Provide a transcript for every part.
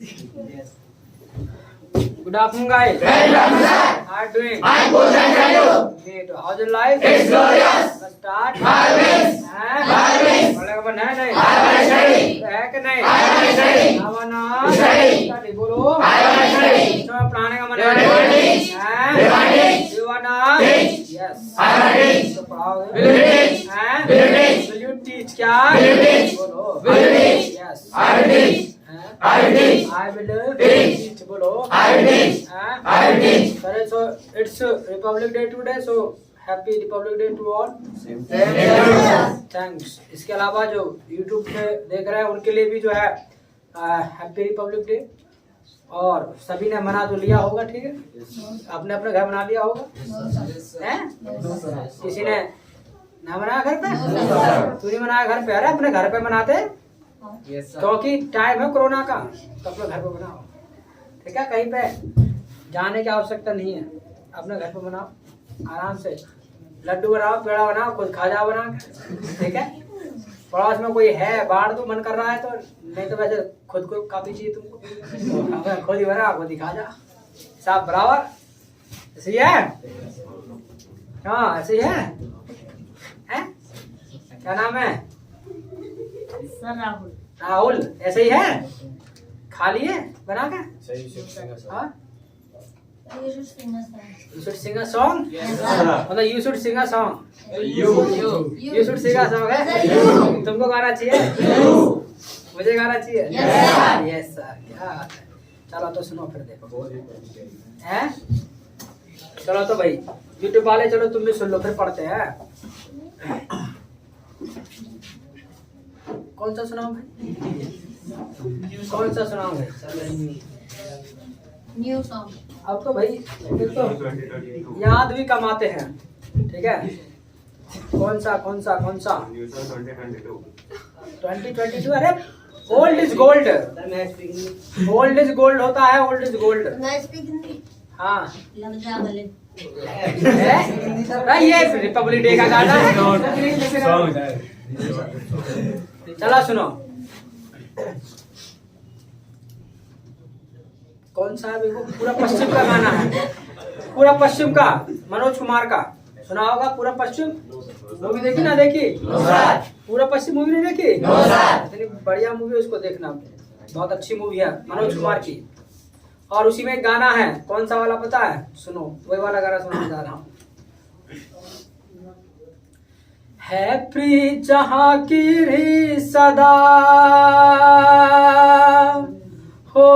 Good afternoon, guys. Very well, sir. How are you doing? I'm good, thank you. Great. How's your life? It's glorious. Let's start. Always. Always. बोलेगा बन है नहीं? I wanna study. है कि नहीं? I wanna study. I wanna Study. study. बोलो. I wanna study. तो पढ़ाने का मन है? You wanna teach? हैं? You wanna teach? You wanna Teach. Yes. I wanna teach. तो पढ़ाओगे? Will you teach? हैं? Will you teach? Will you teach क्या? Will you teach? बोलो. Will you teach? Yes. I will teach. हैं? I will teach. I will Teach. teach. बोलो. I will teach. हैं? I will teach. Sorry, so it's Republic Day today, so happy Republic Day to all. Thanks. इसके अलावा जो YouTube पे देख रहे हैं उनके लिए भी जो है हैप्पी रिपब्लिक डे। और सभी ने मना तो लिया होगा, ठीक है? आपने अपने घर मना लिया होगा? हैं? किसी ने ना मनाया घर पे? तू नहीं मनाया घर पे? अरे अपने घर पे मनाते, क्योंकि टाइम है कोरोना का, तो अपने घर पे मनाओ, ठीक है? कहीं पे जाने की आवश्यकता नहीं है, अपने घर पे मनाओ आराम से। लड्डू बनाओ, पेड़ा बनाओ, खुद खाजा बना, ठीक है? पड़ोस में कोई है, बाहर तो मन कर रहा है तो, नहीं तो वैसे खुद को काफी चाहिए तुमको, खुद ही बना, खुद ही खाजा, सब बराबर। ऐसे है? हाँ ऐसे है? हैं? क्या नाम है? सर राहुल। राहुल, ऐसे ही है? खा लिए बना के? हाँ? You should sing a song. You should sing a song? Yes, sir. मतलब you should sing a song. You. You should sing a song है? तुमको गाना चाहिए? मुझे गाना चाहिए? Yes, sir. Yes, sir. क्या बात है? चलो तो सुनो फिर देखो। हैं? चलो तो भाई YouTube वाले, चलो तुम भी सुन लो, फिर पढ़ते हैं। कौन सा सुनाऊं भाई? कौन सा सुनाऊं भाई? New song. अब तो भाई एक तो याद भी कम आते हैं, ठीक है? कौन सा 2022? अरे old is gold, old is gold होता है, ओल्ड इज गोल्ड। मैं speak Hindi. हाँ लग जा गले। ये रिपब्लिक डे का गाना है। चला सुनो। कौन सा है? देखो पूरा पश्चिम का गाना है, पूरा पश्चिम का, मनोज कुमार का सुना होगा। पूरा पश्चिम मूवी देखी ना? देखी? पूरा पश्चिम मूवी नहीं देखी? इतनी बढ़िया मूवी, उसको देखना, बहुत अच्छी मूवी है मनोज कुमार की। और उसी में एक गाना है, कौन सा वाला पता है? सुनो, वही वाला गाना सुनाने जा रहा हूँ। है प्रीत जहाँ की री सदा हो,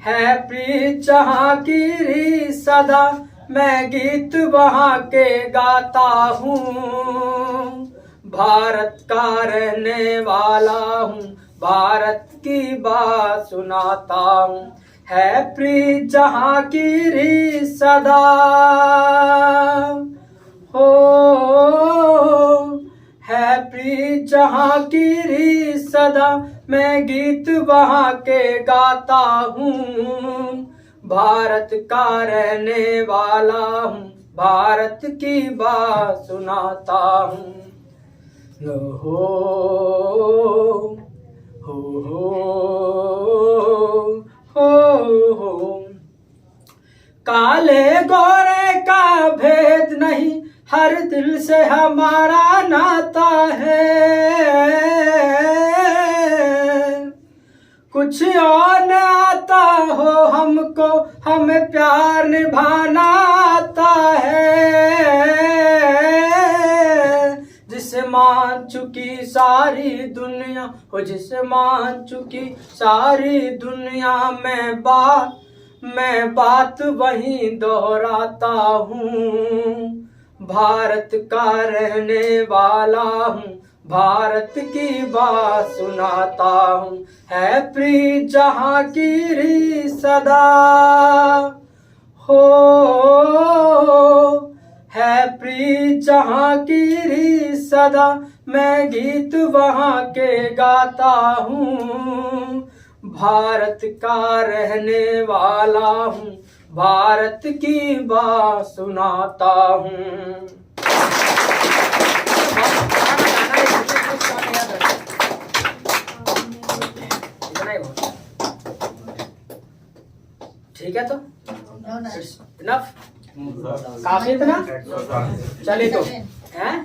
है प्रीत जहाँ की री सदा, मैं गीत वहाँ के गाता हूँ, भारत का रहने वाला हूँ, भारत की बात सुनाता हूँ। है प्रीत जहाँ की री सदा हो, है प्रीत जहाँ की री सदा, मैं गीत वहाँ के गाता हूँ, भारत का रहने वाला हूँ, भारत की बात सुनाता हूँ। हो काले गोरे का भेद नहीं, हर दिल से हमारा नाता है, कुछ और न आता हो हमको, हमें प्यार निभाना आता है, जिसे मान चुकी सारी दुनिया हो, जिसे मान चुकी सारी दुनिया, मैं बात वही दोहराता हूँ, भारत का रहने वाला हूँ, भारत की बात सुनाता हूँ। है प्रीत जहाँ की री सदा हो, है प्रीत जहाँ की री सदा, मैं गीत वहाँ के गाता हूँ, भारत का रहने वाला हूँ, भारत की बात सुनाता हूँ। इतना ही बहुत है। ठीक है, तो इनफ, काफी इतना। चलिए तो हैं,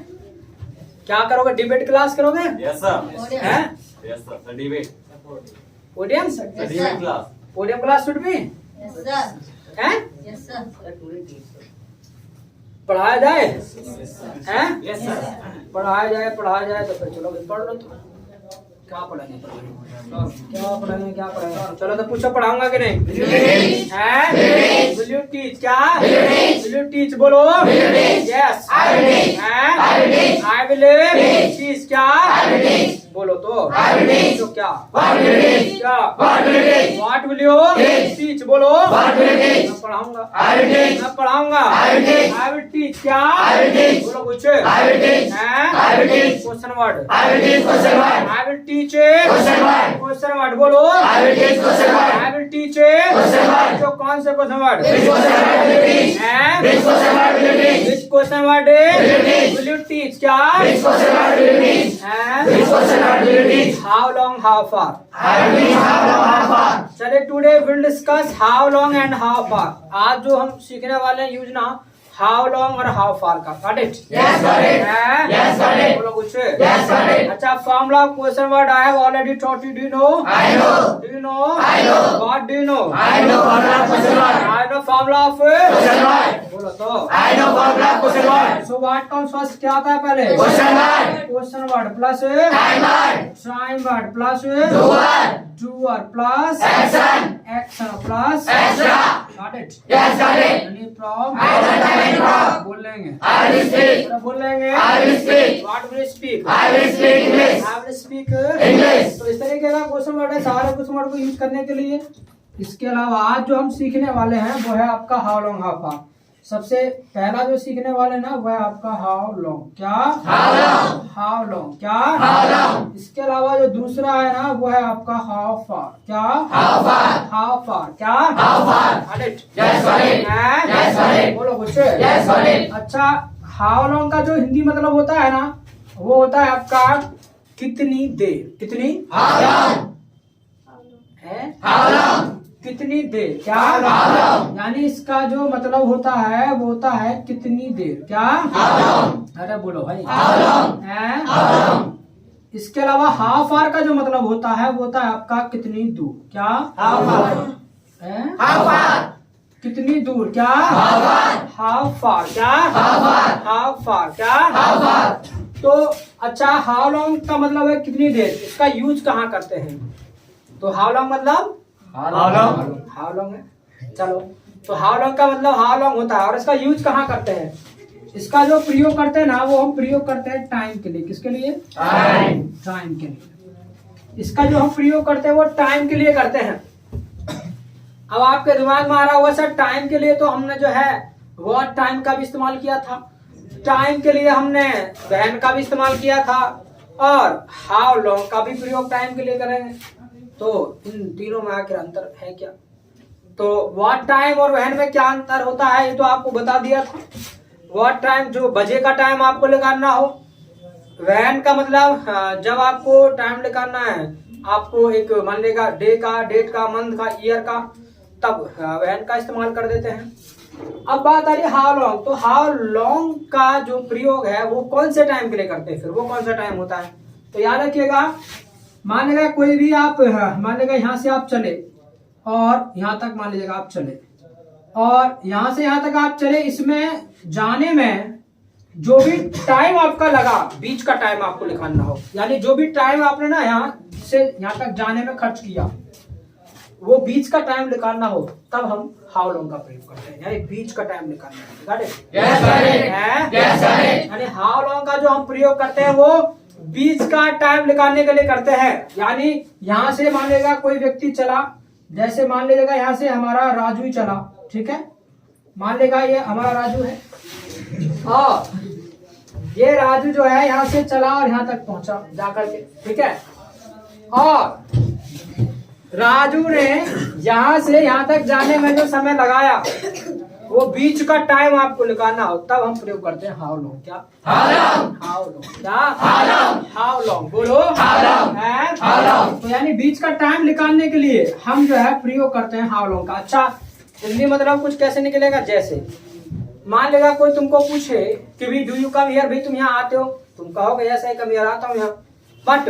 क्या करोगे? डिबेट क्लास करोगे? Yes, sir. हैं? Yes, sir. The debate. Podium, The debate class. Podium class should be Yes, sir. हैं, Yes, sir. पढ़ाया जाए हैं, Yes, sir. पढ़ाया जाए तो फिर चलो भाई पढ़ लो। तो क्या पढ़ाएंगे क्या पढ़ाएंगे? चलो तो पूछो, पढ़ाऊंगा कि नहीं? हैं? Will you teach? क्या? Will you teach? बोलो। Yes. हैं? I will teach। क्या? बोलो तो। तो क्या? क्या? What will you teach? बोलो। मैं पढ़ाऊंगा। मैं पढ़ाऊंगा। I will teach। क्या? बोलो कुछ। हैं? Question word। I will teach। Question word बोलो। I will teach। तो कौन से क्वेश्चन वर्ड? हैं? Which question word will you teach? क्या? हैं? How long, how far? चलिए, today will discuss how long and how far. आज जो हम सीखने वाले हैं यूज ना हाउ लॉन्ग और हाउ फार का। Got it? Yes, got it. Yes, got it. बोलो कुछ। Yes, got it. अच्छा, formula question word I have already taught you. Do you know? I know. Do you know? I know. What do you know? I know formula question word. I know formula of Question word. बोलो तो। I know formula question word. So what comes first? क्या आता है पहले? Question word. Question word plus Time word. Time word plus Doer. Doer plus Action. Action plus Extra. Got it? Yes, got it. Any problem? I don't have any problem. बोल लेंगे। I will speak. बोल लेंगे। I will speak. What will speak? I will speak English. I will speak English. तो इस तरीके का question word है, सारे क्वेश्चन वर्ड को यूज करने के लिए। इसके अलावा आज जो हम सीखने वाले हैं वो है आपका हाउ लॉन्ग हाउ फार। सबसे पहला जो सीखने वाले ना वो है आपका हाउ लॉन्ग। क्या? How long? How long. क्या? How long? इसके अलावा जो दूसरा है ना वो है आपका हाउ फार। क्या? How far? How far. क्या? How far? Got it? Yes, got it. हैं? Yes, got it. बोलो कुछ। Yes, got it. अच्छा, हाउ लॉन्ग का जो हिंदी मतलब होता है ना वो होता है आपका कितनी देर। कितनी How long? है? How long? कितनी देर। क्या? How long? यानी इसका जो मतलब होता है वो होता है कितनी देर। क्या? How long? अरे बोलो भाई। How long? हैं? How long? इसके अलावा हाउ फार का जो मतलब होता है वो होता है आपका कितनी दूर। क्या? How far? हैं? How far? कितनी दूर। क्या? How far? How far. क्या? How far? How far. क्या? How far? तो अच्छा, हाउ लॉन्ग का मतलब है कितनी देर। इसका यूज कहाँ करते हैं? तो हाउ लॉन्ग मतलब How long? हाउ लॉन्ग है। चलो, तो हाउ लॉन्ग का मतलब हाउ लॉन्ग होता है और इसका यूज कहाँ करते हैं? इसका जो प्रयोग करते हैं ना वो हम प्रयोग करते हैं टाइम के लिए। किसके लिए? Time. टाइम के लिए। इसका जो हम प्रयोग करते हैं वो टाइम के लिए करते हैं। अब आपके दिमाग में आ रहा होगा सर टाइम के लिए तो हमने जो है व्हाट टाइम का भी इस्तेमाल किया था, टाइम के लिए हमने व्हेन का भी इस्तेमाल किया था और हाउ लॉन्ग का भी प्रयोग टाइम के लिए करेंगे। तो इन तीनों में आखिर अंतर है क्या? तो व्हाट टाइम और व्हेन में क्या अंतर होता है ये तो आपको बता दिया था। व्हाट टाइम जो बजे का टाइम आपको निकालना हो, व्हेन का मतलब जब आपको टाइम निकालना है, आपको एक मान लेगा डे का, डेट का, मंथ का, ईयर का, तब व्हेन का इस्तेमाल कर देते हैं। अब बात आ रही है हाउ लॉन्ग। तो हाउ लॉन्ग का जो प्रयोग है वो कौन से टाइम के लिए करते हैं, फिर वो कौन सा टाइम होता है? तो याद रखिएगा, मान लीजिएगा कोई भी आप मान लीजिएगा यहाँ से आप चले और यहाँ तक मान लीजिएगा आप चले और यहाँ से यहाँ तक आप चले, इसमें जाने में जो भी टाइम आपका लगा बीच का टाइम आपको लिखाना हो, यानी जो भी टाइम आपने ना यहाँ से यहाँ तक जाने में खर्च किया वो बीच का टाइम निकालना हो तब हम हाउ लॉन्ग का प्रयोग करते हैं, यानी बीच का टाइम निकालना है। Yes, got it. Yes, got it. यानी हाउ लॉन्ग का जो हम प्रयोग करते हैं वो बीच का टाइम निकालने के लिए करते हैं। यानी यहाँ से मान लेगा कोई व्यक्ति चला, जैसे मान लीजिएगा यहाँ से हमारा राजू ही चला, ठीक है, मान लेगा ये हमारा राजू है और ये राजू जो है यहाँ से चला और यहाँ तक पहुंचा जाकर के, ठीक है, और राजू ने यहाँ से यहाँ तक जाने में जो समय लगाया वो बीच का टाइम आपको निकालना हो तब हम प्रयोग करते हैं हाउ लॉन्ग। क्या हाउ लॉन्ग? क्या हाउ लॉन्ग? बोलो हाउ लॉन्ग। तो यानी बीच का टाइम निकालने के लिए हम जो है प्रयोग करते हैं हाउ लॉन्ग का। अच्छा, हिंदी मतलब कुछ कैसे निकलेगा? जैसे मान लेगा कोई तुमको पूछे कि भी डू यू कम हियर, भाई तुम यहाँ आते हो, तुम कहोगे यस आई कम हियर, आता हूँ यहाँ। But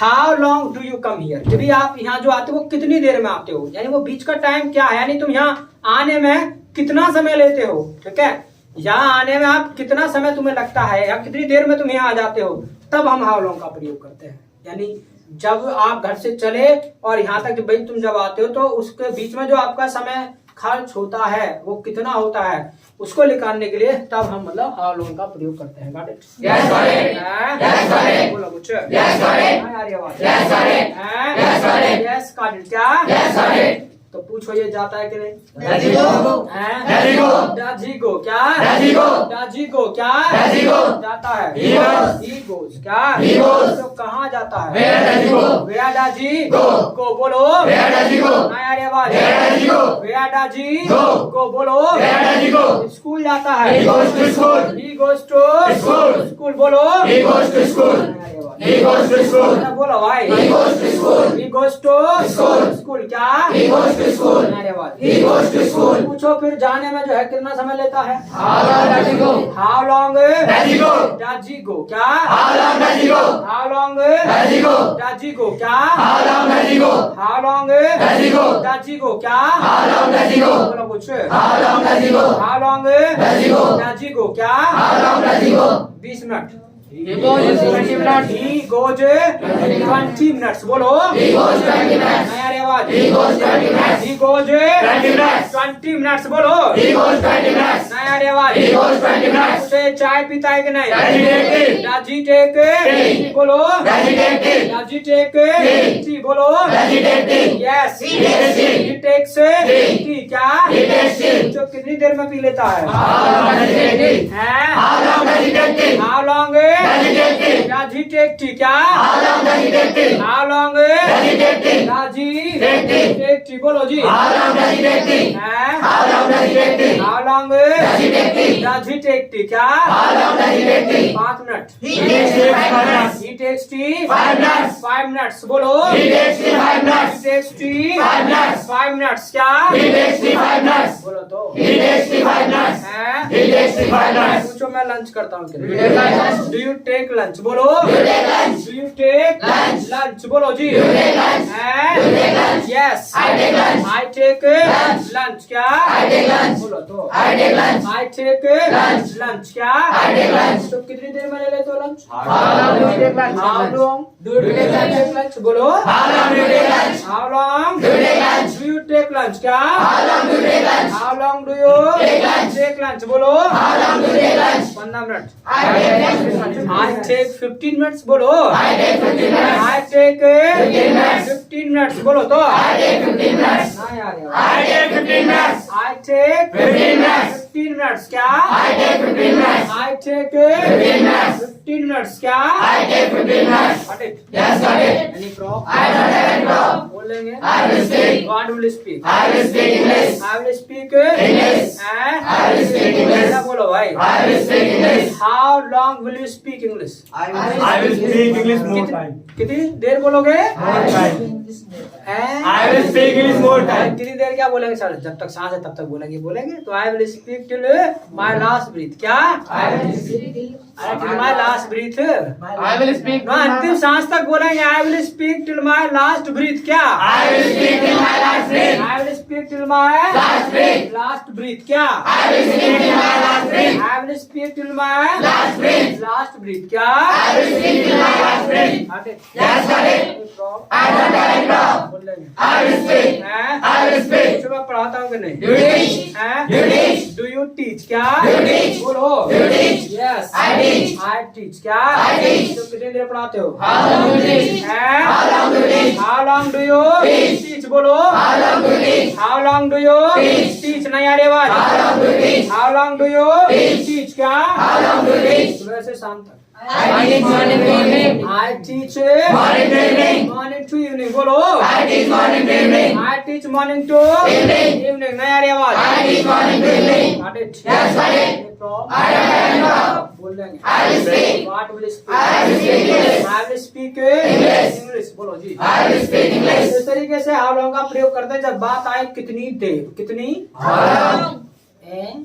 how long do you come here, कि भी आप यहाँ जो आते हो वो कितनी देर में आते हो, यानी वो बीच का टाइम क्या है, यानी तुम यहाँ आने में कितना समय लेते हो। ठीक है, यहाँ आने में आप कितना समय तुम्हें लगता है या कितनी देर में तुम यहाँ आ जाते हो, तब हम हाउ लॉन्ग का प्रयोग करते हैं। यानी जब आप घर से चले और यहाँ तक भाई तुम जब आते हो तो उसके बीच में जो आपका समय खर्च होता है वो कितना होता है, उसको निकालने के लिए तब हम मतलब हाउ लॉन्ग का प्रयोग करते हैं। Got it? Yes got it, yes got it, बोलो कुछ। यस गॉट इट, हाँ यार ये बात yes got it, yes got it, yes got it. क्या यस गॉट इट? तो पूछो ये जाता है कि नहीं? Does he go? हैं? Does he go? Does he go? क्या Does he go? Does he go? क्या Does he go? जाता है? He goes. He goes. क्या He goes. तो कहाँ जाता है? Where does he go? Where does he Go. go? बोलो। Where does he go? हाँ यार ये बात। Where does he go? Where does he Go. go? बोलो। Where does he go? School जाता है। He goes to school. He goes to School. School. बोलो। He goes to school. हाँ यार ये बात। He goes to school. अच्छा, बोलो भाई। He goes to school. He goes to School. School. क्या He goes to school. हाँ यार ये बात। He goes to school. पूछो फिर जाने में जो है कितना समय लेता है? How long does he go? How long Does he go? does he go? क्या How long does he go? How long Does he go? does he go? क्या How long does he go? How long Does he go? does he go? क्या How long does he go? बोलो कुछ। How long does he go? How long Does he go? does he go? क्या How long does he go? 20 minute. He goes 20 minutes. He goes 20 minutes। बोलो। He goes 20 minutes. नया रिवाज। He goes 20 minutes. He goes 20 minutes. 20 minutes। बोलो। He goes 20 minutes. नया रिवाज। He goes 20 minutes. उसे चाय पीता है कि नहीं? Does he take tea? Does he take Tea? बोलो। Does he take tea? Does he take Tea? tea? बोलो। Does he take tea? Yes. He takes tea. He takes Tea. tea। क्या He takes tea. जो कितनी देर में P लेता है? How long does he take tea? हैं? How long does he take tea? How long Does he take tea? does he take tea? क्या How long does he take tea? How long Does he take tea? does he Take tea. take tea? बोलो जी। How long does he take tea? हैं? How long does he take tea? How long Does he take tea? does he take tea? क्या How long does he take tea? 5 minute. He takes tea 5 minutes. He takes tea 5 minutes. 5 minutes। बोलो। He takes tea 5 He minutes. takes tea 5 minutes. 5 minutes। क्या He takes tea 5 minutes. बोलो तो। He takes tea 5 minutes. हैं? He takes tea 5 minutes. पूछो मैं lunch करता हूँ You take lunch. Do you take lunch? बोलो। You take lunch. Do you take Lunch. Lunch? बोलो जी। You take lunch. हैं? You take lunch. Yes I take lunch. I take Lunch. Lunch. क्या I take lunch. बोलो तो। I take lunch. I take Lunch. Lunch. क्या I take lunch. तो कितनी देर में ले लेते हो lunch? How long do you take lunch? How long do you take lunch? बोलो। How long do you take lunch? How long Do you take lunch? do you take lunch? क्या How long do you take lunch? How long do you Take lunch. take lunch? बोलो। How long do you take lunch? 15 minute. I take 15 minutes. I take 15 minutes। बोलो। I take 15 minutes. I take 15 minutes. 15 minutes। बोलो तो। I take 15 minutes. हाँ यार यार। I take 15 minutes. I take 15 minutes. 15 minutes। क्या I take 15 minutes. I take 15 minutes. 15 minutes। क्या I take 15 minutes. Got it? Yes, got it. Any problem? I don't have any problem. बोलेंगे। I will speak. God will speak. I will speak English. I will speak English. हैं? I will speak English. क्या बोलो भाई? I will speak English. How long will you speak English? I will speak English more time. कितनी देर बोलोगे? More time. हैं? I will speak English more time. कितनी देर क्या बोलेंगे सर? जब तक सांस है तब तक बोलेंगे तो I will speak till my last breath। क्या I will speak. अरे till my last breath I will speak. ना अंतिम सांस तक बोलेंगे I will speak till my last breath। क्या I will speak till my last breath. I will speak till my Last breath. last breath। क्या I will speak till my last breath. I will speak till my Last breath. last breath। क्या I will speak till my last breath. Got it? Yes, got it. I don't have any problem. बोल लेंगे I will speak. हैं? I will speak. पूछो मैं पढ़ाता हूँ कि नहीं? You teach. हैं? You teach. Do you teach? क्या You teach. बोलो। You teach. Yes. I teach. I teach। क्या I teach. तो कितनी देर पढ़ाते हो? How long do you teach? हैं? How long do you teach? How long do you Teach. teach? बोलो। How long do you teach? How long do you Teach. teach? नहीं आ रही आवाज। How long do you teach? How long do you Teach. teach? क्या How long do you teach? सुबह से शाम तक। I teach morning to evening. I teach Morning to evening. morning to evening. बोलो. I teach morning to evening. I teach morning to Evening. evening. नहीं आ रही आवाज. I teach morning to evening. Got it. Yes, got it. I don't know. बोल देंगे. I will speak. What will speak? I will speak English. I will speak English. English. बोलो जी. I will speak English. इस तरीके से आप लोगों का प्रयोग करते हैं जब बात आए कितनी देर. कितनी? How long?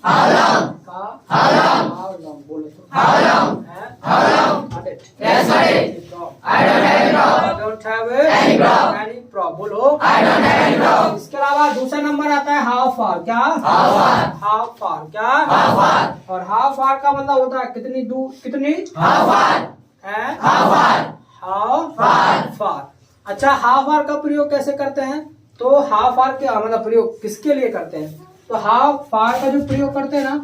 How long? का? How long? How long? बोलो तो. How long? हैं? How long? Got it. Yes, got it. I don't have any problem. Don't have Any problem. any problem. बोलो. I don't have any problem. इसके अलावा दूसरा number आता है how far. क्या? How far? How far. क्या? How far? और how far का मतलब होता है कितनी दूर. कितनी? How far? हैं? How far? how Far. far. अच्छा how far का प्रयोग कैसे करते हैं? तो how far के मतलब प्रयोग किसके लिए करते हैं? तो how far का जो प्रयोग करते हैं ना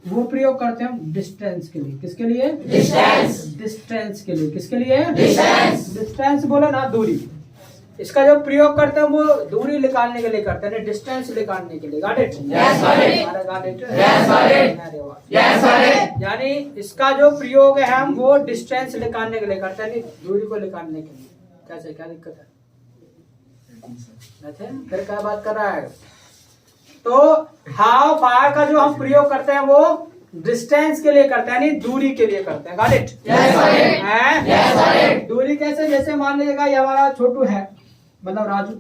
वो प्रयोग करते हैं हम डिस्टेंस के लिए. किसके लिए? Distance. डिस्टेंस के लिए. किसके लिए? Distance. डिस्टेंस बोलो ना दूरी. इसका जो प्रयोग करते हैं वो दूरी निकालने के लिए करते हैं डिस्टेंस निकालने के लिए. Got it? Yes, got it. Got it? Yes, got it. अरे वाह. Yes, got it. यानी इसका जो प्रयोग है हम वो डिस्टेंस निकालने के लिए करते हैं दूरी को निकालने के लिए. कैसे क्या दिक्कत है? फिर क्या बात कर रहा है? तो हाउ फार का जो हम प्रयोग करते हैं वो डिस्टेंस के लिए करते हैं यानी दूरी के लिए करते हैं. Got it? Yes, got it. हैं? Yes, got it. दूरी कैसे? जैसे मान लीजिएगा ये हमारा छोटू है मतलब राजू.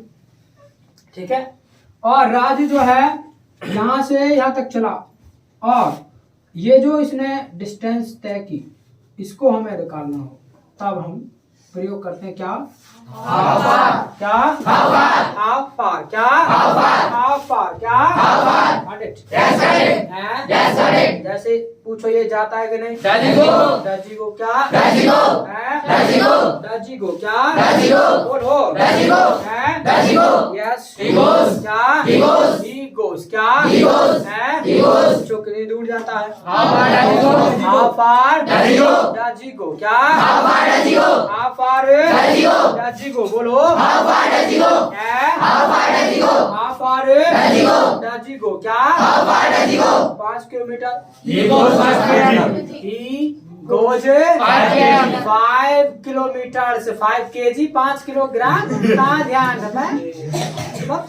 ठीक है. और राजू जो है यहाँ से यहाँ तक चला और ये जो इसने डिस्टेंस तय की इसको हमें निकालना हो तब हम प्रयोग करते हैं क्या? How far? क्या? How far? How far? क्या? How far? How far? क्या? How far? Got it? Yes, got it. हैं? Yes, got it. जैसे पूछो ये जाता है कि नहीं? Does he go? दाजी को क्या? Does he go? हैं? Does he go? दाजी को क्या? Does he go? बोलो. Does he go? हैं? Does he go? Yes. He goes. क्या? He goes. He goes. क्या? He goes. हैं? He goes. जो कितनी दूर जाता है? How far does he go? How far? Does he go? दाजी को क्या? How far does he go? How far? Does he go? दाजी को बोलो. How far does he go? हैं? How far does he go? How far? Does he go? दाजी को क्या? How far does he go? 5 kilometre. He goes 5 kilometers. He goes 5 km. 5 kilometre. 5 kg 5 kilogram. कहाँ ध्यान है?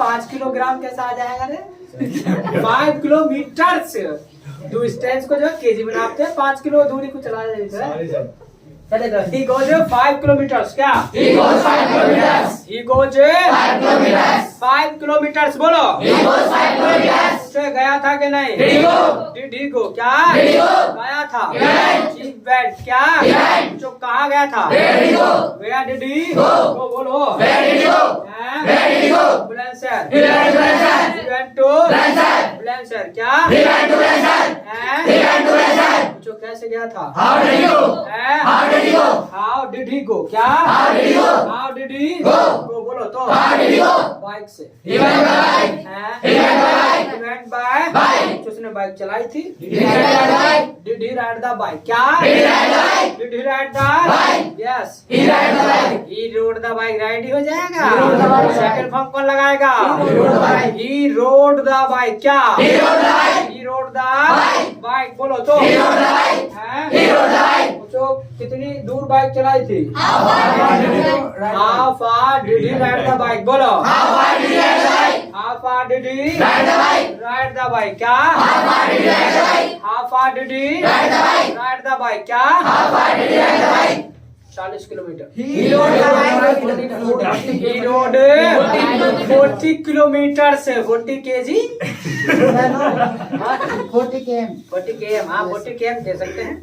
5 kilogram कैसा आ जाएगा रे? 5 kilometre से डिस्टेंस को जो केजी में नापते हैं 5 किलो दूरी को चला जाता है. चलेगा. He goes 5 kilometre. क्या? He goes 5 kilometers. He goes 5 kilometers. 5 kilometre. बोलो. He goes 5 kilometers. से गया था कि नहीं? Did he go? Did he go? क्या? Did he go? गया था. He went. He went. क्या? He went. जो कहाँ गया था? Where did he go? Where did he Go. go? बोलो. Where did he go? हैं? Where did he go? Bulandshahr. He went to Bulandshahr. He went to Bulandshahr. Bulandshahr. क्या? He went to Bulandshahr. हैं? He went to Bulandshahr. जो कैसे गया था? How did he go? हैं? How did he go? How did he go? क्या? How did he go? How did he Go. go? बोलो तो. How did he go? Bike से. He went by bike. हैं? He went by bike. He went by Bike. उसने bike चलाई थी. Did he ride the bike? Did he ride the bike? क्या? Did he ride the bike? Did he ride the Bike. Yes. He ride the bike. He rode the bike. Ride ही हो जाएगा. He rode the bike. Second form कौन लगाएगा? He rode the bike. He rode the bike. क्या? He rode the bike. He rode the Bike. bike. बोलो तो. He rode the bike. हैं? He rode the bike. पूछो कितनी दूर bike चलाई थी? How far did he go? How far did he ride the bike? बोलो. How far did he ride the bike? How far did he Ride the bike. ride the bike? क्या? How far did he ride the bike? How far did he Ride the bike. ride the bike? क्या? How far did he ride the bike? 40 kilometre. He rode the bike. He rode 40 kilometre से 40 kg 40 km. 40 km. हाँ 40 km कह सकते हैं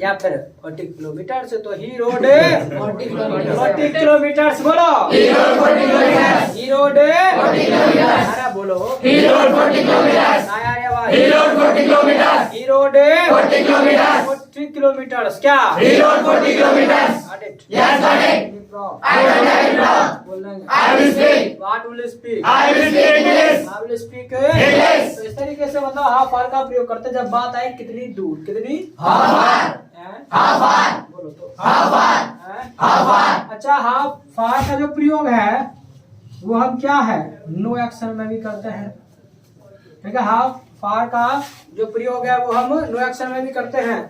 या फिर 40 kilometre से. तो ही रोड 40 kilometers. 40 किलोमीटर. बोलो. He rode 40 kilometers. He road 40 kilometers. अरे बोलो. He rode 40 kilometers. ना यार ये आवाज. He rode 40 kilometers. He road 40 kilometers. 40 kilometre. क्या? He rode 40 kilometers. Got it. Yes, got it. I don't have any problem. बोलना है. I will speak. What will you speak? I will speak English. I will speak English. तो इस तरीके से मतलब half फार का प्रयोग करते हैं जब बात आए कितनी दूर. कितनी? How far? हैं? How far? बोलो तो. How far? हैं? How far? अच्छा हाफ फार का जो प्रयोग है वो हम क्या है नो एक्शन में भी करते हैं. ठीक है. हाफ फार का जो प्रयोग है वो हम नो एक्शन में भी करते हैं.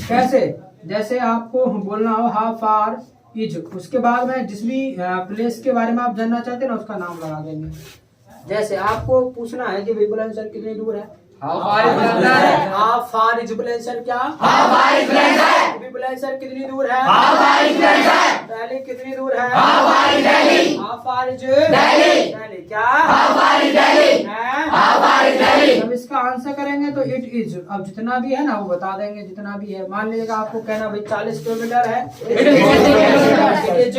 कैसे? जैसे आपको बोलना हो हाउ फार इज, उसके बाद में जिस भी प्लेस के बारे में आप जानना चाहते हैं ना उसका नाम लगा देंगे। जैसे आपको पूछना है कि भाई बुलंदशहर कितनी दूर है, how far is Bulandshahr, how far is Bulandshahr, क्या how far is Bulandshahr, Bulandshahr कितनी दूर है, how far is Bulandshahr, Delhi कितनी दूर है, how far is Delhi, how far is Delhi, Delhi, क्या हाउ फार इज दिल्ली, है, हाउ फार इज दिल्ली। अब इसका आंसर करेंगे तो इट इज, अब जितना भी है ना वो बता देंगे जितना भी है। मान लीजिएगा आपको कहना भाई 40 किलोमीटर है, it is 40 kilometre, it is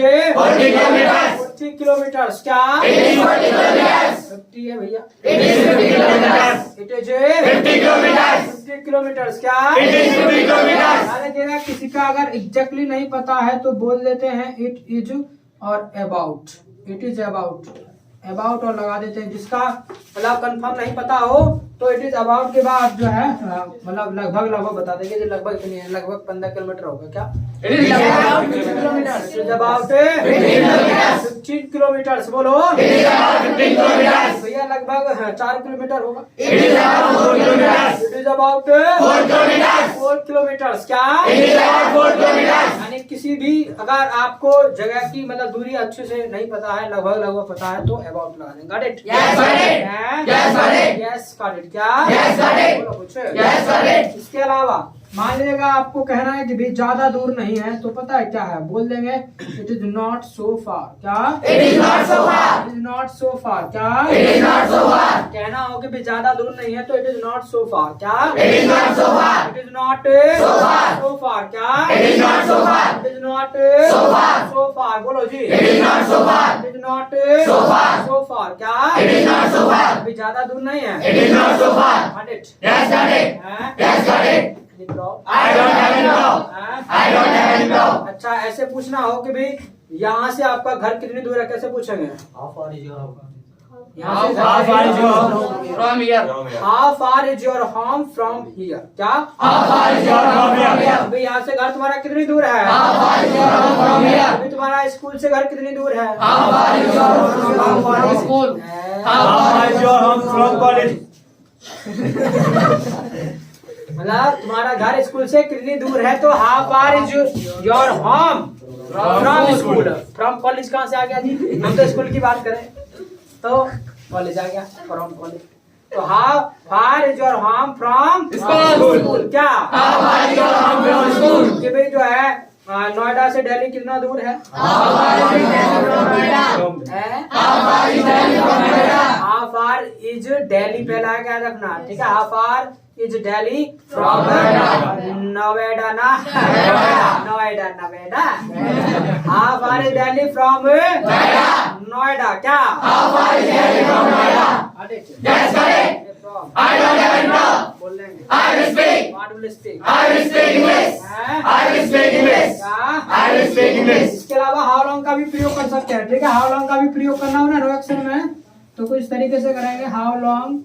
40 kilometre, 40 kilometre, क्या इट इज 40 किलोमीटर, 50 है भैया, it is 50 kilometre, it is 50 kilometre, 50 kilometre, क्या इट इज 50 किलोमीटर। ध्यान रखिएगा किसी का अगर एग्जैक्टली नहीं पता है तो बोल देते हैं इट इज और about, it is about, about और लगा देते हैं। जिसका मतलब कंफर्म नहीं पता हो तो इट इज अबाउट के बाद जो है मतलब लगभग बता देंगे, जो लगभग इतनी है, लगभग 15 किलोमीटर होगा, क्या it is about 15 kilometre, it is about 15 kilometre, 15 kilometre, बोलो इट इज अबाउट 15 किलोमीटर, भैया लगभग 4 किलोमीटर होगा, it is about 4 kilometre, it is about 4 kilometre, 4 kilometre, क्या इट इज अबाउट 4 किलोमीटर। यानी किसी भी अगर आपको जगह की मतलब दूरी अच्छे से नहीं पता है, लगभग पता है तो अबाउट लगा देंगे। Got it? Yes, got it. Yes, got it. Yes got it, क्या Yes, got it. बोलो कुछ। Yes, got it. इसके अलावा मान लीजिएगा आपको कहना है कि भाई ज्यादा दूर नहीं है तो पता है क्या है, बोल देंगे it is not so far, क्या It is not so far. It is not so far, क्या It is not so far. कहना हो कि भाई ज्यादा दूर नहीं है तो it is not so far, क्या It is not so far. It is not So far. So far, क्या It is not so far. It is not So far. सो फार, बोलो जी It is not so far. It is not So far. So far, क्या It is not so far. अभी ज्यादा दूर नहीं है। It is not so far. Got it? Yes, got it. हैं? Yes, got it. लिख लो। I don't have any problem. हैं? I don't have any problem. अच्छा ऐसे पूछना हो कि भाई यहाँ से आपका घर कितनी दूर है, कैसे पूछेंगे? यहाँ से How far is your home from here? How far is your home from here? क्या? How far is your home from here? अभी यहाँ से घर तुम्हारा कितनी दूर है? How far is your home from here? अभी तुम्हारा स्कूल से घर कितनी दूर है? How far is your home from school? हैं? How far is your home from college? मतलब तुम्हारा घर स्कूल से कितनी दूर है तो how far is your home from school. From college कहाँ से आ गया जी, हम तो स्कूल की बात करें तो कॉलेज आ गया, फ्रॉम कॉलेज। तो how far is your home from school. क्या How far is your home from school? कि भाई जो है नोएडा से दिल्ली कितना दूर है? How far is Delhi from Noida? हैं? How far is Delhi from Noida? How far is Delhi पहला क्या रखना, ठीक है? How far is Delhi From Noida. Noida ना Noida Noida. How far is Delhi from Noida. Noida, क्या How far is Delhi from Noida? Yes, got it. I don't have any problem. बोल लेंगे I will speak. What will speak? I will speak English. हैं? I will speak English. क्या? I will speak English. इसके अलावा how long का भी प्रयोग कर सकते हैं, ठीक है? हाउ लॉन्ग का भी प्रयोग करना हो ना नो एक्शन में तो कुछ इस तरीके से करेंगे हाउ लॉन्ग,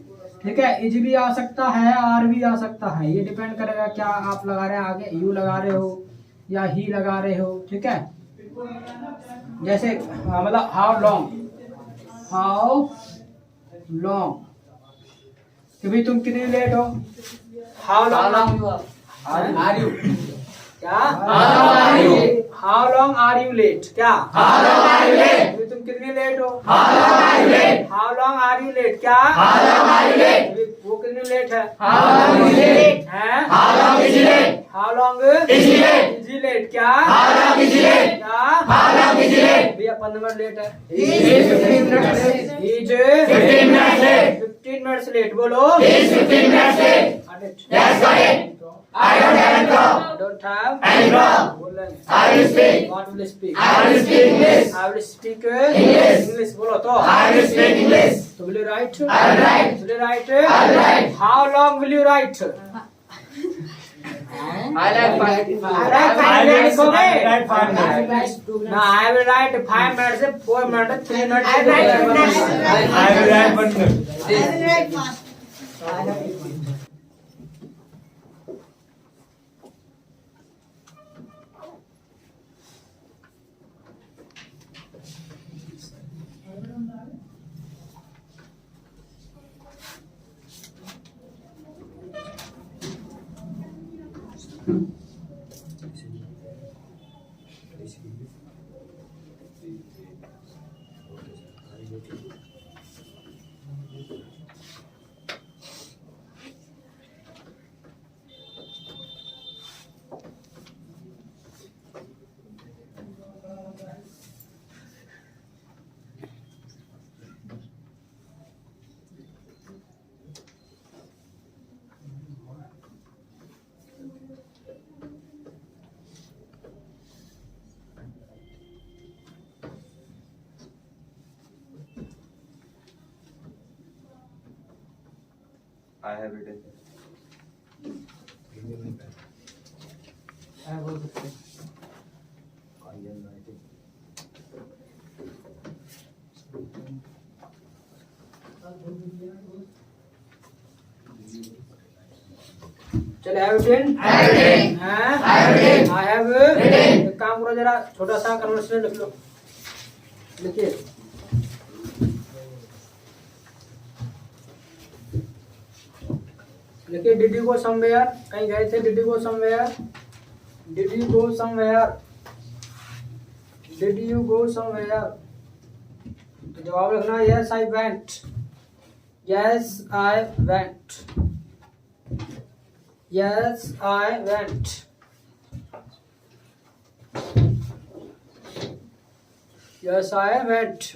ठीक है? इज भी आ सकता है, आर भी आ सकता है, ये डिपेंड करेगा क्या आप लगा रहे हैं, आगे यू लगा रहे हो या ही लगा रहे हो, ठीक है? जैसे मतलब हाउ लॉन्ग कि भाई तुम कितनी लेट हो, हाउ लॉन्ग Are you? क्या How long are you? How long are you late, क्या How long are you late? अभी तुम कितनी लेट हो, How long are you late? How long are you late, क्या How long are you late? अभी वो कितनी लेट है, How long is he late? हैं? How long is he late? How long Is he late? Is late, क्या How long is he late? क्या How long is he late? भैया 15 minute late है, He is 15 minutes late. Is 15 minutes late. 15 minutes late, बोलो He is 15 minutes late. Yes, got it. I don't have any problem. Don't have Any problem. बोल लेंगे I will speak. What will speak, I will speak English. I will speak English. English, बोलो तो I will speak English. तो will you right, I will write. Will you right, I will write. How long will you right? I like five. No, I will write 5 minutes, 4 minutes, 3 minutes. I will write 1 minute. I have written. बोल सकते हैं। चलो I have written. I have written. एक काम करो जरा छोटा सा कन्वर्सेशन लिख लो। लिखिए। लिखिए did you go somewhere? कहीं गए थे? Did you go somewhere? Did you go somewhere? Did you go somewhere? तो जवाब लिखना yes I went. Yes I went. Yes I went. Yes I went.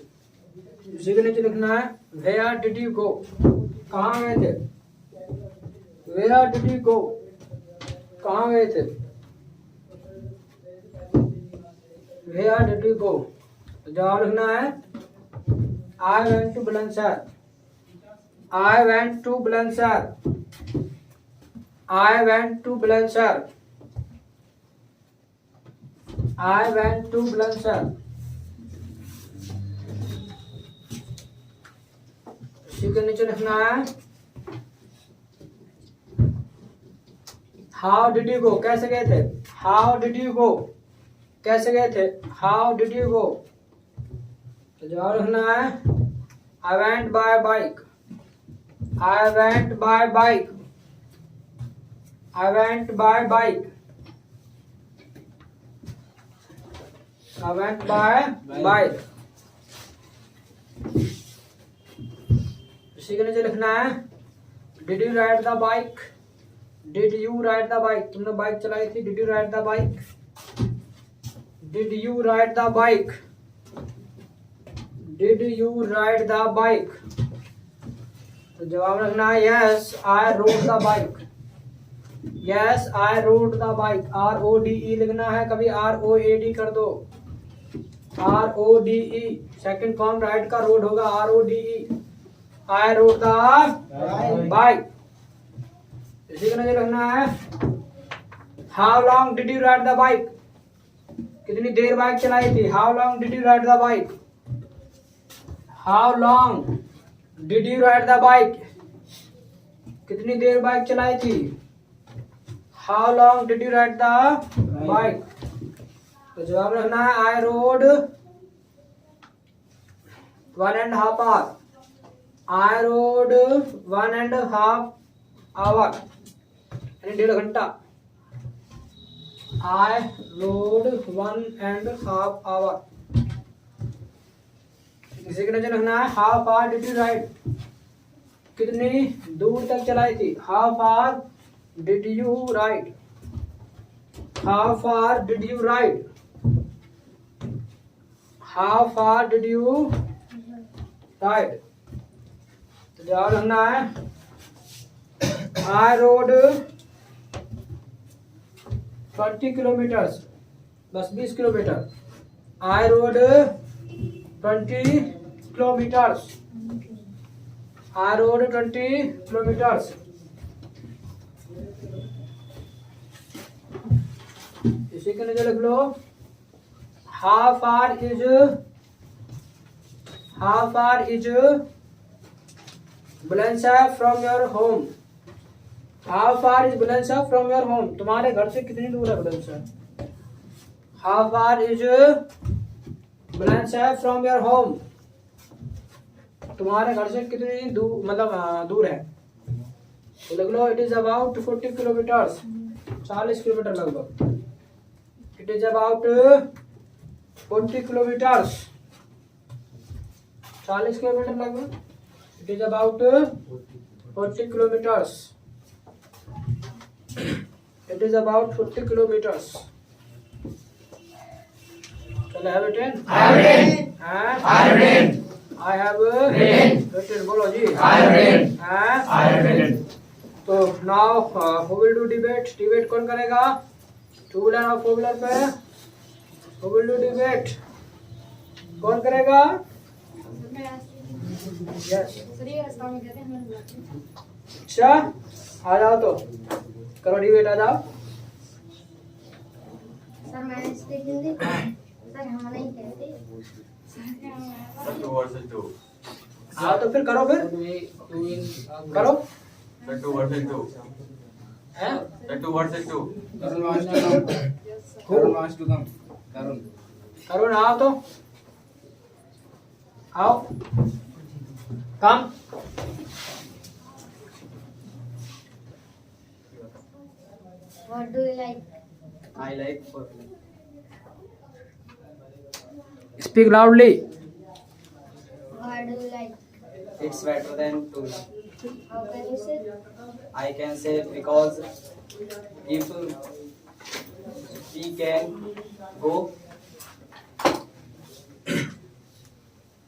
इसी के नीचे लिखना है Where did you go? कहाँ गए थे? Where did you go? कहाँ गए थे? Where did you go? तो जवाब लिखना है I went to Bulandshahr. I went to Bulandshahr. I went to Bulandshahr. I went to Bulandshahr. इसी के नीचे लिखना है How did you go? कैसे गए थे? How did you go? कैसे गए थे? How did you go? तो जवाब लिखना है I went by bike. I went by bike. I went by bike. I went by bike. इसी के नीचे लिखना है Did you ride the bike? Did you ride the bike? तुमने बाइक चलाई थी? Did you ride the bike? Did you ride the bike? Did you ride the bike? तो जवाब लिखना है Yes, I rode the bike. Yes, I rode the bike. RODE लिखना है, कभी ROAD कर दो। RODE सेकंड फॉर्म राइड का रोड होगा RODE. I rode the bike. इसी का नजर रखना है How long did you ride the bike? कितनी देर बाइक चलाई थी? How long did you ride the bike? How long did you ride the bike? कितनी देर बाइक चलाई थी? How long did you ride the bike? तो जवाब रखना है I rode 1.5 hour. I rode 1.5 hour. यानी 1.5 घंटा. I rode 1.5 hour. इसी के नीचे लिखना है How far did you ride? कितनी दूर तक चलाई थी? How far did you ride? How far did you ride? How far did you ride? तो जवाब लिखना है I rode 20 kilometers. बस 20 kilometre. I rode 20 kilometers. I rode 20 kilometers. इसी के नीचे लिख लो How far is Bulandshahr from your home? How far is Bulandshahr from your home? तुम्हारे घर से कितनी दूर है Bulandshahr? How far is Bulandshahr from your home? तुम्हारे घर से कितनी दूर मतलब दूर है? तो लिख लो It is about 40 kilometers. 40 kilometre लगभग. It is about 40 kilometers. 40 kilometre लगभग. It is about 40 kilometers. It is about 40 kilometers. चलो have written. I have written. I have written. I have written. बोलो जी. I have written. I have written. तो now who will do debate? Debate कौन करेगा? To wheeler और four wheeler पे who will do debate? कौन करेगा? Yes. अच्छा आ जाओ तो करो डिबेट, आ जाओ। सर मैंने इसकी हिंदी सर हम नहीं कहते Sir, 2 versus 2. आओ तो फिर करो, फिर करो। Sir, 2 versus 2. हैं? Sir, 2 versus 2. करो ना, आओ तो आओ come. What do you like I like food. Speak loudly. What do you like It's better than two. How can you say I can say because if we can go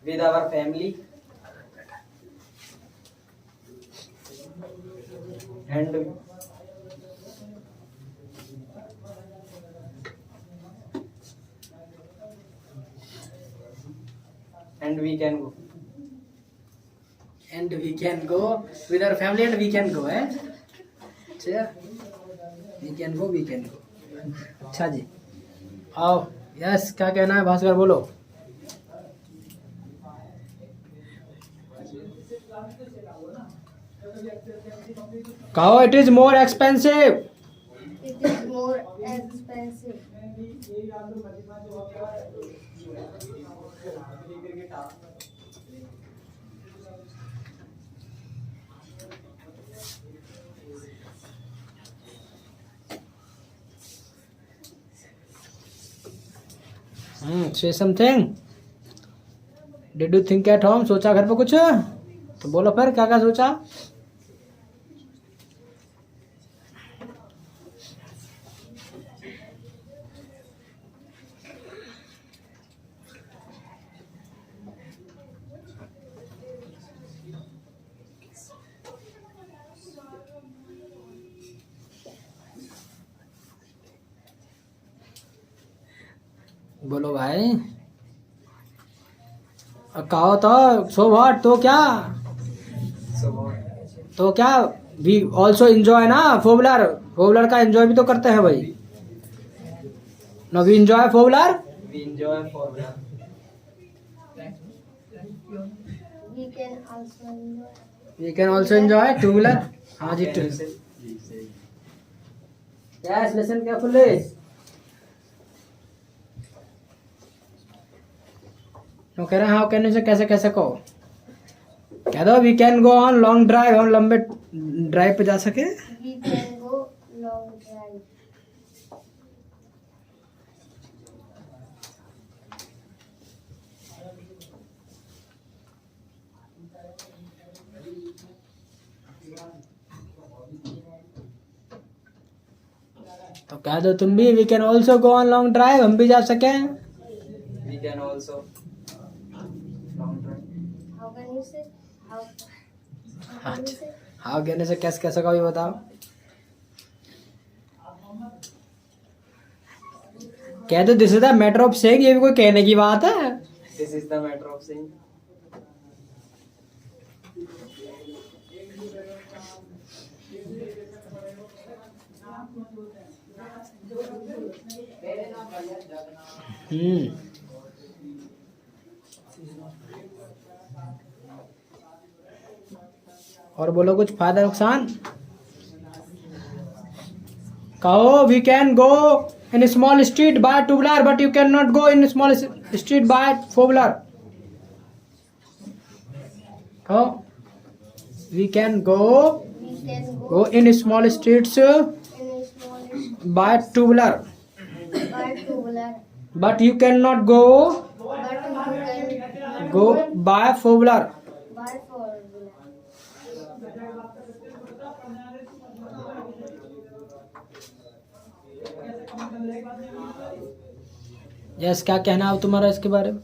with our family and we can go. And we can go with our family and we can go है। अच्छा we can go, we can go. अच्छा जी आओ। Yes क्या कहना है भास्कर, बोलो। कहो it is more expensive. It is more expensive से something. Did you think at home, सोचा घर पे कुछ तो बोलो फिर क्या क्या सोचा। बोलो भाई। कहो तो सो व्हाट, तो क्या, So what? तो क्या। वी ऑल्सो एंजॉय ना फोबलर, फोबलर का एंजॉय भी तो करते हैं भाई। No we enjoy formula, We enjoy formula. We can also enjoy we can also enjoy two wheeler. हाँ जी two. Can you say? Yes listen carefully. तो कह रहे हैं हाउ कैन से कैसे कैसे कहो, कह दो we can go on long drive, हम लंबे ड्राइव पे जा सके। We can go long drive तो कह दो तुम भी we can also go on long drive, हम भी जा सके। We can also long drive. How can you say how can you say how कहने से कैसे कैसे का भी बताओ। कह दो this is the matter of saying, ये भी कोई कहने की बात है। This is the matter of saying. हम्म और बोलो कुछ फायदा नुकसान। कहो we can go in small street by two wheeler but you can not go in small street by four wheeler. कहो we can go we can go go in small streets in small by two wheeler by two wheeler but you can not go but you can go by four wheeler. By four wheeler yes क्या कहना है अब तुम्हारा इसके बारे में।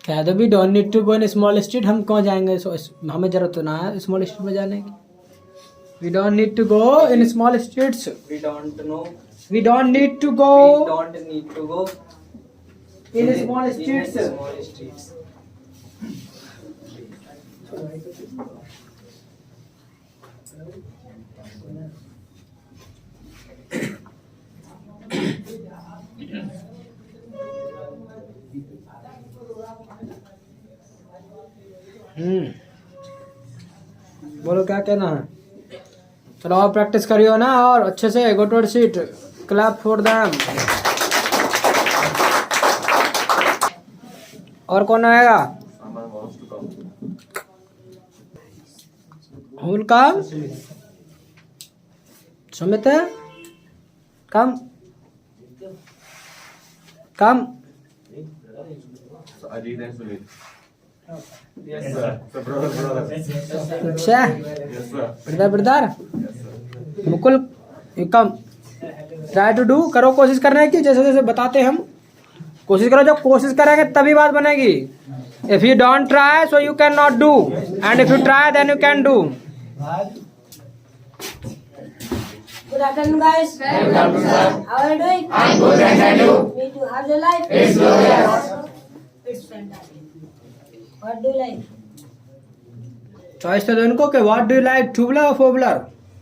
कह दो भी don't need to go in small street, हम कहाँ जाएंगे, हमें जरूरत तो ना है स्मॉल स्ट्रीट में जाने की। We don't need to go in small streets We don't know We don't need to We go don't need to go in small streets. In small streets. बोलो क्या कहना है। चलो और प्रैक्टिस करियो ना और अच्छे से। Go to seat, clap for them. और कौन आएगा? Who'll come Sumit come come. Ajit and Sumit. Yes, Yes, sir. sir. So, brother. अच्छा Yes, sir. Brother Yes, sir. Mukul you come. Try to do, करो कोशिश करने की, जैसे जैसे बताते हम कोशिश करो। जब कोशिश करेंगे तभी बात बनेगी। If you don't try so you can not do, and if you try then you can do. Good afternoon, guys. Good afternoon, sir. How are you doing? I'm good, and I do. Me too. How's your life? It's glorious. It's fantastic. What do you like? Choice तो दो इनको कि what do you like, two wheeler और four wheeler?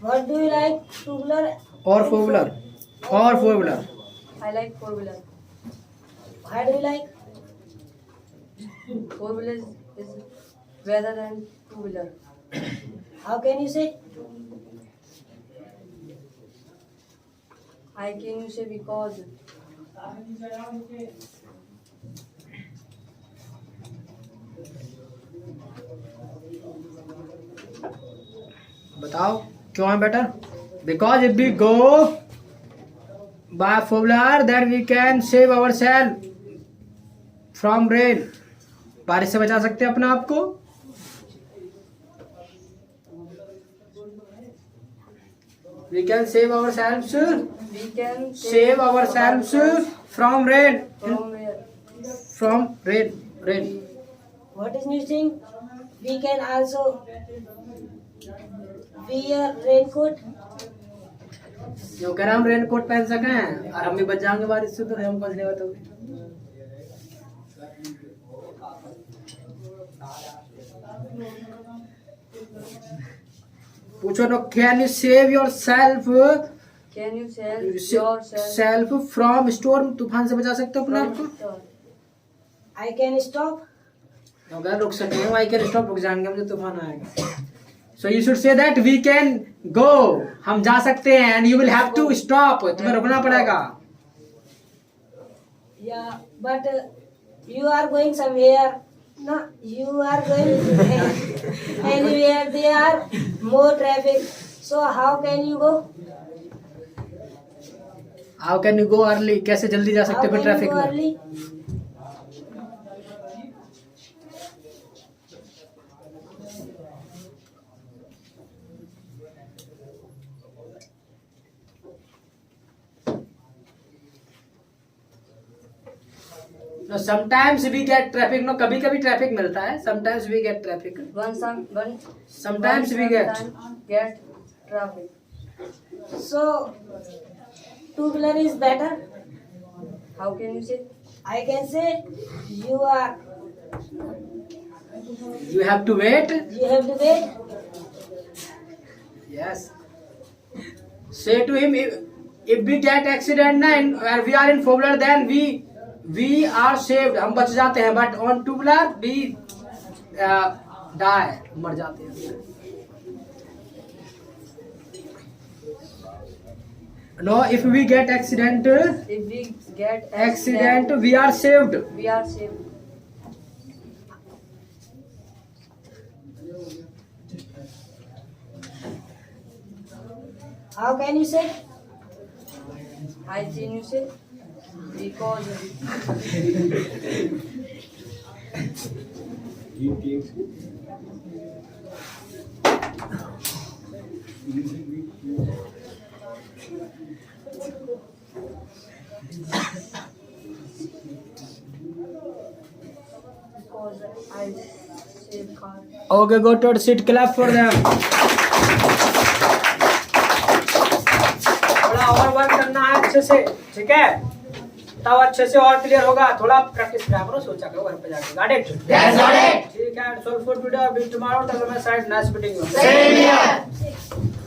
What do you like? Two-wheeler? और four wheeler और four wheeler. I like four-wheeler. Why do you like? Four-wheeler is better than two-wheeler. How can you say? I can say because बताओ क्यों है better? Because if we go by four wheeler then we can save our self from rain. बारिश से बचा सकते हैं अपने आप को। We can save our self we can save ourselves from rain, from where from rain. What is new thing? We can also wear raincoat. जो कह रहा हम रेन कोट पहन सकें और हम भी बच जाएंगे बारिश से, तो हम कुछ नहीं बताओगे। पूछो ना, can you save your self can you sell yourself self from storm? तूफान से बचा सकते हो अपने आप को? from I can stop. अगर रुक सके हम, आई कैन स्टॉप, रुक जाएंगे हम जब तूफान आएगा। So you should say that we can go, हम जा सकते हैं, and you will have to stop, तुम्हें रुकना पड़ेगा। Yeah, but you are going somewhere. No, you are going anywhere. There are more traffic. So how can you go? How can you go early? कैसे जल्दी जा How सकते हो can you traffic go में? early? No, sometimes we get traffic. No, कभी कभी traffic मिलता है। Sometimes we get traffic. Sometimes we get. get traffic. So two-wheeler is better. How can you say? I can say you are. You have to wait. You have to wait. Yes. Say to him, if we get accident na, and we are in four wheeler, then we are saved. हम बच जाते हैं. But on two wheeler we die. मर जाते हैं. No, if we get accident, If we get accident we are saved. we are saved. How can you say? I can you say because I save car. Okay, go to seat. Clap for them. थोड़ा और work करना है अच्छे से, ठीक है, तब अच्छे से और क्लियर होगा। थोड़ा प्रैक्टिस करा करो, सोचा करो घर पे जाके। Got it? Yes, got it. ठीक है, सॉल्व फॉर टुडे और be tomorrow. Tell my side nice meeting you. Same here.